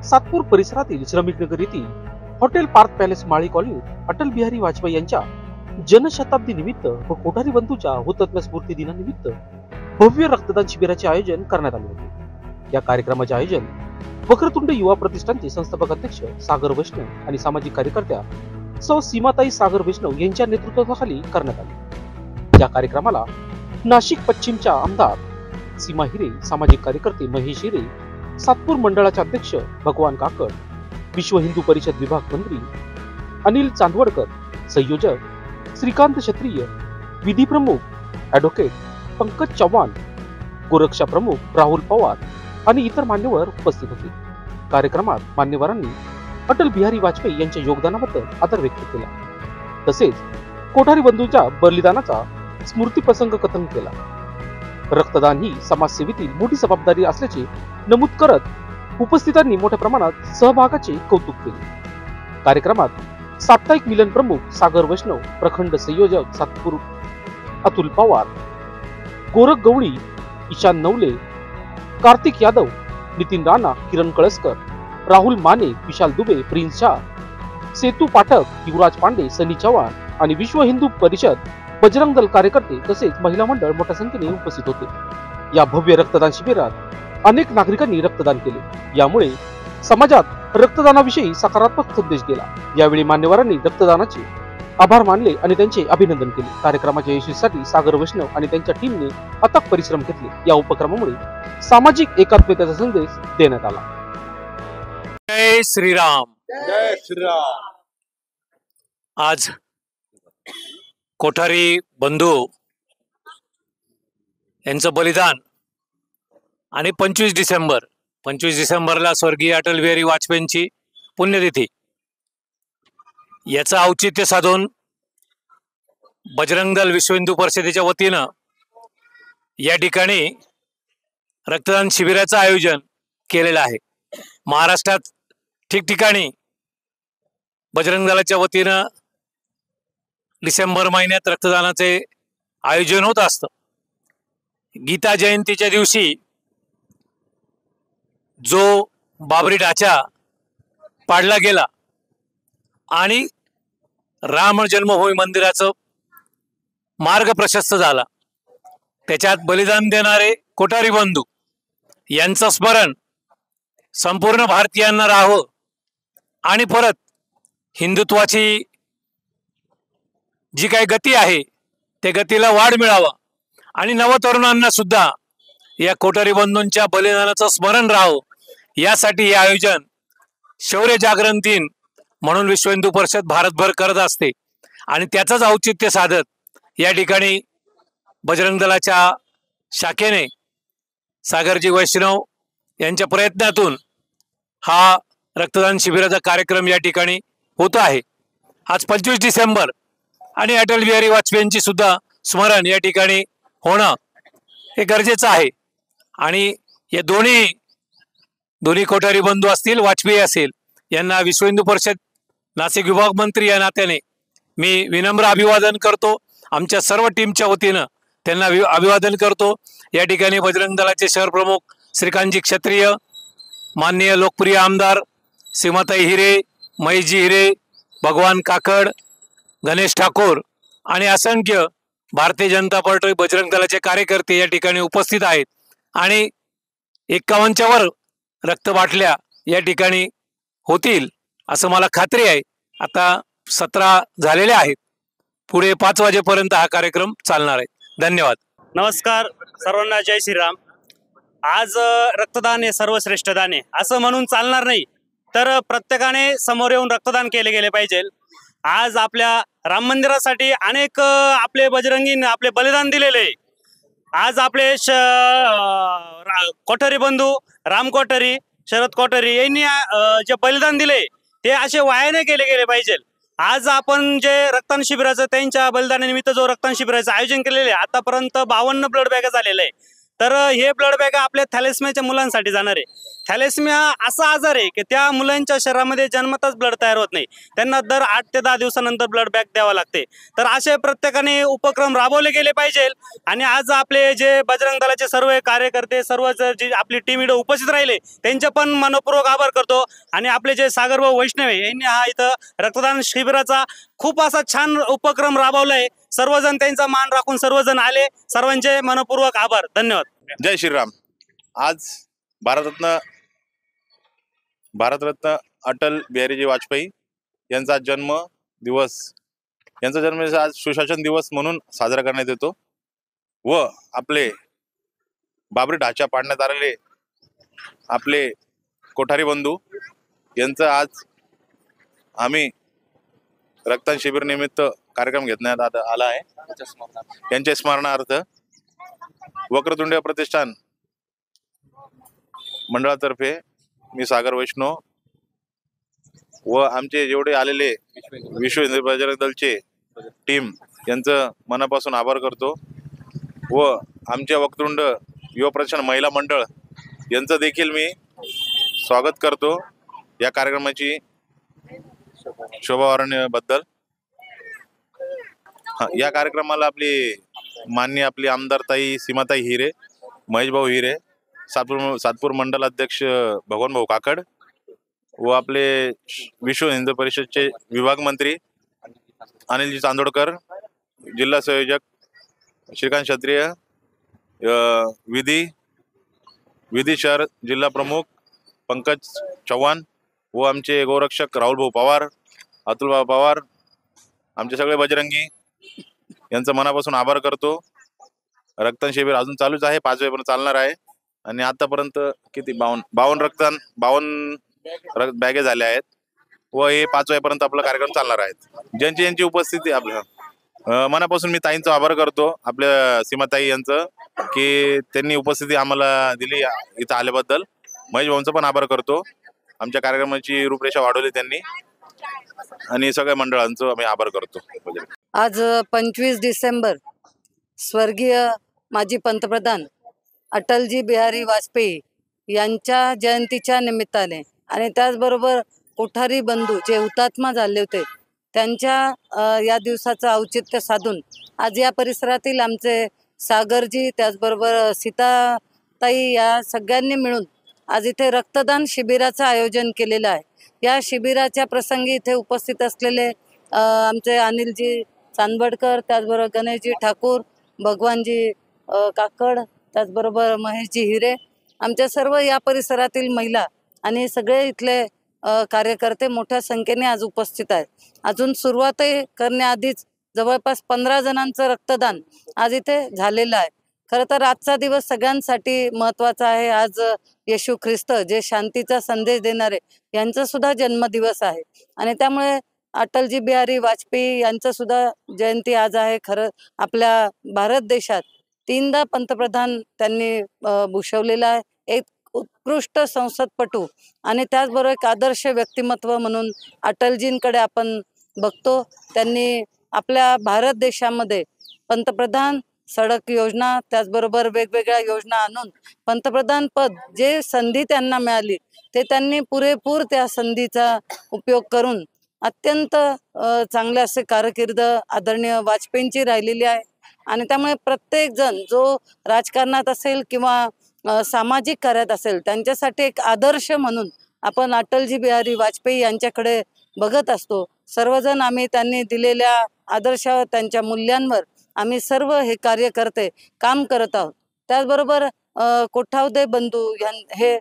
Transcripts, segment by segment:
सातपूर परिसरातील श्रमिक नगर येथील हॉटेल पार्क पॅलेस माळी कॉलनीत अटल बिहारी वाजपेयी यांच्या जनशताब्दी निमित्त व कोठारी बंधूच्या हुतात्मा स्मृती दिनानिमित्त भव्य रक्तदान शिबिराचे आयोजन करण्यात आले होते। या कार्यक्रमाचे आयोजन वक्रतुंड युवा प्रतिष्ठानचे संस्थापक अध्यक्ष सागर वैष्णव आणि सामाजिक कार्यकर्त्या सौ सीमाताई सागर वैष्णव यांच्या नेतृत्वाखाली करण्यात आले। या कार्यक्रमाला नाशिक पश्चिमच्या आमदार सीमा हिरे, सामाजिक कार्यकर्ते महेश हिरे, सातपूर मंडळाचे अध्यक्ष भगवान काकड, विश्व हिंदू परिषद विभाग मंत्री अनिल चांदवडकर, संयोजक श्रीकांत क्षत्रिय, विधी प्रमुख ॲडव्होकेट पंकज चव्हाण, गोरक्षा प्रमुख राहुल पवार आणि इतर मान्यवर उपस्थित होते। कार्यक्रमात मान्यवरांनी अटल बिहारी वाजपेयी यांच्या योगदानाबद्दल आदर व्यक्त केला, तसेच कोठारी बंधूंच्या बलिदानाचा स्मृती प्रसंग कथन केला। रक्तदान ही समाजसेवेतील मोठी जबाबदारी असल्याचे नमूद करत उपस्थितांनी मोठ्या प्रमाणात सहभागाचे कौतुक केले। कार्यक्रमात साप्ताहिक मिलन प्रमुख सागर वैष्णव, प्रखंड संयोजक सातपूर अतुल पवार, गोरख गवळी, ईशान नवले, कार्तिक यादव, नितीन राणा, किरण कळसकर, राहुल माने, विशाल दुबे, प्रिन्स शाह, सेतू पाठक, युवराज पांडे, सनी चव्हाण आणि विश्व हिंदू परिषद बजरंग दल कार्यकर्ते तसेच महिला मंडळ मोठ्या संख्येने उपस्थित होते। या भव्य रक्तदान शिबिरात अनेक नागरिकांनी रक्तदान केले, यामुळे समाजात रक्तदानाविषयी सकारात्मक संदेश गेला। यावेळी मान्यवरांनी रक्तदानाचे आभार मानले आणि त्यांचे अभिनंदन केले। कार्यक्रमाच्या यशस्वीसाठी सागर वैष्णव आणि त्यांच्या टीमने अथक परिश्रम घेतले। या उपक्रमामुळे सामाजिक एकात्मतेचा संदेश देण्यात आला। जय श्रीराम, जय श्रीराम। आज कोठारी बंधू यांचं बलिदान आणि 25 डिसेंबरला स्वर्गीय अटल बिहारी वाजपेयींची पुण्यतिथी, याचं औचित्य साधून बजरंग दल विश्व हिंदू परिषदेच्या वतीनं या ठिकाणी रक्तदान शिबिराचं आयोजन केलेलं आहे। महाराष्ट्रात ठिकठिकाणी बजरंग दलाच्या वतीनं डिसेंबर महिन्यात रक्तदानाचे आयोजन होत असतं। गीता जयंतीच्या दिवशी जो बाबरी ढाचा पाडला गेला आणि राम जन्मभूमी मंदिराचं मार्ग प्रशस्त झाला, त्याच्यात बलिदान देणारे कोठारी बंधू यांचं स्मरण संपूर्ण भारतीयांना राहावं आणि परत हिंदुत्वाची जी काही गती आहे त्या गतीला वाढ मिळावा आणि नवतरुणांना सुद्धा या कोठारी बंधूंच्या बलिदानाचं स्मरण राहावं, यासाठी हे आयोजन शौर्य जागरण दिन म्हणून विश्व हिंदू परिषद भारतभर करत असते आणि त्याचंच औचित्य साधत या ठिकाणी बजरंग दलाच्या शाखेने सागरजी वैष्णव यांच्या प्रयत्नातून हा रक्तदान शिबिराचा कार्यक्रम या ठिकाणी होतो आहे। आज 25 डिसेंबर आणि अटल बिहारी वाजपेयींची सुद्धा स्मरण या ठिकाणी होणं हे गरजेचं आहे आणि हे दोन्ही कोठारी बंधू असतील, वाजपेयी असेल, यांना विश्व हिंदू परिषद नाशिक विभाग मंत्री या नात्याने मी विनम्र अभिवादन करतो। आमच्या सर्व टीमच्या वतीनं त्यांना अभिवादन करतो। या ठिकाणी बजरंग दलाचे शहर प्रमुख श्रीकांतजी क्षत्रिय, माननीय लोकप्रिय आमदार सीमाताई हिरे, महेशजी हिरे, भगवान काकड, गणेश ठाकूर आणि असंख्य भारतीय जनता पार्टी बजरंग दलाचे कार्यकर्ते या ठिकाणी उपस्थित आहेत आणि 51च्या वर रक्त बाटल्या या ठिकाणी होतील असं मला खात्री आहे। आता 17 झालेल्या आहेत, पुढे 5 वाजेपर्यंत हा कार्यक्रम चालणार आहे। धन्यवाद। नमस्कार सर्वांना, जय श्रीराम। आज रक्तदान हे सर्वश्रेष्ठ दान आहे असं म्हणून चालणार नाही, तर प्रत्येकाने समोर येऊन रक्तदान केले गेले पाहिजे। आज आपल्या राम मंदिरासाठी अनेक आपले बजरंगीने आपले बलिदान दिलेले। आज आपले कोठारी बंधू राम कोठारी, शरद कोठारी यांनी जे बलिदान दिले ते असे वाया नाही केले गेले पाहिजे। आज आपण जे रक्तदान शिबिराचं त्यांच्या बलिदानानिमित्त जो रक्तदान शिबिराचं आयोजन केलेले, आतापर्यंत 52 ब्लड बॅग झालेले आहे। तर हे ब्लड बॅग आपल्या थॅलेसमियाच्या मुलांसाठी जाणार आहे. थॅलेसमिया असा आजार आहे की त्या मुलांच्या शरीरामध्ये जन्मताच ब्लड तयार होत नाही, त्यांना दर 8 ते 10 दिवसानंतर ब्लड बॅग द्यावा लागते. तर असे प्रत्येकाने उपक्रम राबवले गेले पाहिजे. आणि आज आपले जे बजरंग दलाचे सर्व कार्यकर्ते, सर्व जी आपली टीम इथं उपस्थित राहिले, त्यांचे पण मनपूर्वक आभार करतो. आणि आपले जे सागर भाऊ वैष्णवे यांनी हा इथं रक्तदान शिबिराचा खूप असा छान उपक्रम राबवलाय. सर्वजण त्यांचा मान राखून सर्वजण आले. सर्वांचे मनपूर्वक आभार. धन्यवाद. जय श्रीराम. आज भारतरत्न अटल बिहारीजी वाजपेयी यांचा जन्मदिवस आज सुशासन दिवस म्हणून साजरा करण्यात येतो. व आपले बाबरी ढाचा पाडण्यात आलेले आपले कोठारी बंधू यांचं आज आम्ही रक्तदान शिबिर निमित्त कार्यक्रम घेण्यात आला आहे. यांच्या स्मरणार्थ वक्रतुंड प्रतिष्ठान मंडळातर्फे मी सागर वैष्णव व आमचे जेवढे आलेले विश्व हिंदू बजरंग दलचे टीम यांचं मनापासून आभार करतो. व आमच्या वक्रतुंड युवा प्रतिष्ठान महिला मंडळ यांचं देखील मी स्वागत करतो या कार्यक्रमाची शोभा वाढवण्याबद्दल. या कार्यक्रमाला आपली आमदार ताई सीमाताई हिरे, महेश भाऊ हिरे, सातपूर मंडल अध्यक्ष भगवान भाऊ काकड व आपले विश्व हिंदू परिषदचे विभाग मंत्री अनिलजी चांदोडकर, जिल्हा संयोजक श्रीकांत क्षत्रिय, विधी शहर जिल्हा प्रमुख पंकज चव्हाण व आमचे गोरक्षक राहुल भाऊ पवार, अतुल भाऊ पवार, आमचे सगळे बजरंगी यांचं मनापासून आभार करतो. रक्तदान शिबिर अजून चालूच आहे, 5 वाजेपर्यंत चालणार आहे. आणि आतापर्यंत किती 52 बॅगे झाल्या आहेत व हे 5 वाजेपर्यंत आपला कार्यक्रम चालणार आहेत. ज्यांची उपस्थिती आपल्या मनापासून मी ताईंचा आभार करतो, आपल्या सीमाताई यांचं, की त्यांनी उपस्थिती आम्हाला दिली इथं आल्याबद्दल. महेश भाऊंचा पण आभार करतो, आमच्या कार्यक्रमाची रूपरेषा वाढवली त्यांनी. आणि सगळ्या मंडळांचं आम्ही आभार करतो. आज 25 डिसेंबर स्वर्गीय माजी पंतप्रधान अटलजी बिहारी वाजपेयी यांच्या जयंतीच्या निमित्ताने आणि त्याचबरोबर कोठारी बंधू जे हुतात्मा झाले होते त्यांच्या या दिवसाचं औचित्य साधून आज या परिसरातील आमचे सागरजी, त्याचबरोबर सीताताई या सगळ्यांनी मिळून आज इथे रक्तदान शिबिराचं आयोजन केलेलं आहे. या शिबिराच्या प्रसंगी इथे उपस्थित असलेले आमचे अनिलजी चांदवडकर, त्याचबरोबर गणेशजी ठाकूर, भगवानजी काकड, त्याचबरोबर महेशजी हिरे, आमच्या सर्व या परिसरातील महिला आणि सगळे इथले कार्यकर्ते मोठ्या संख्येने आज उपस्थित आहेत. अजून सुरुवातही करण्याआधीच जवळपास 15 जणांचं रक्तदान आज इथे झालेलं आहे. खरं तर आजचा दिवस सगळ्यांसाठी महत्त्वाचा आहे. आज येशू ख्रिस्त जे शांतीचा संदेश देणारे यांचा सुद्धा जन्मदिवस आहे आणि त्यामुळे अटलजी बिहारी वाजपेयी यांचं सुद्धा जयंती आज आहे. खरं आपल्या भारत देशात 3दा पंतप्रधान त्यांनी भूषवलेला आहे. एक उत्कृष्ट संसदपटू आणि त्याचबरोबर एक आदर्श व्यक्तिमत्व म्हणून अटलजींकडे आपण बघतो. त्यांनी आपल्या भारत देशामध्ये पंतप्रधान सडक योजना, त्याचबरोबर वेगवेगळ्या योजना आणून पंतप्रधान पद जे संधी त्यांना मिळाली ते त्यांनी पुरेपूर त्या संधीचा उपयोग करून अत्यंत चांगले असे कारकीर्द आदरणीय वाजपेयींची राहिलेली आहे. आणि त्यामुळे प्रत्येक जण जो राजकारणात असेल किंवा सामाजिक कार्यात असेल त्यांच्यासाठी एक आदर्श म्हणून आपण अटलजी बिहारी वाजपेयी यांच्याकडे बघत असतो. सर्वजण आम्ही त्यांनी दिलेल्या आदर्शावर, त्यांच्या मूल्यांवर आम्ही सर्व हे कार्यकर्ते काम करत आहोत. त्याचबरोबर कोठावदे बंधू हे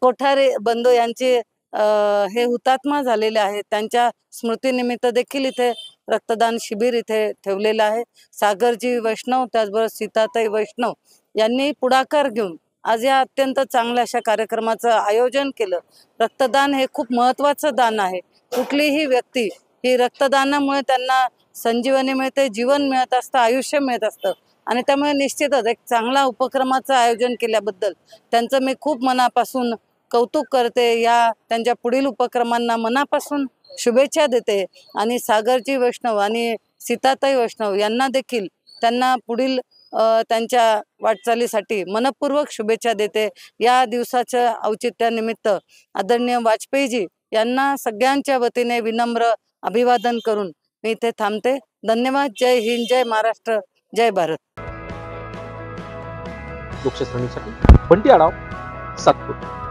कोठारे बंधू यांचे हे हुतात्मा झालेले आहेत, त्यांच्या स्मृतीनिमित्त देखील इथे रक्तदान शिबिर इथे ठेवलेलं आहे. सागरजी वैष्णव, त्याचबरोबर सीताताई वैष्णव यांनी पुढाकार घेऊन आज या अत्यंत चांगल्या अशा कार्यक्रमाचं आयोजन केलं. रक्तदान हे खूप महत्त्वाचं दान आहे. कुठलीही व्यक्ती ही रक्तदानामुळे त्यांना संजीवनी मिळते, जीवन मिळत असतं, आयुष्य मिळत असतं आणि त्यामुळे निश्चितच एक चांगला उपक्रमाचं आयोजन केल्याबद्दल त्यांचं मी खूप मनापासून कौतुक करते. या त्यांच्या पुढील उपक्रमांना मनापासून शुभेच्छा देते आणि सागरजी वैष्णव आणि सीताताई वैष्णव यांना देखील त्यांना पुढील त्यांच्या वाटचालीसाठी मनपूर्वक शुभेच्छा देते. या दिवसाच्या औचित्यानिमित्त आदरणीय वाजपेयीजी यांना सगळ्यांच्या वतीने विनम्र अभिवादन करून मी इथे थांबते. धन्यवाद. जय हिंद, जय महाराष्ट्र, जय भारत. लोकशाहीसाठी बंटी आढाव, सातपूर.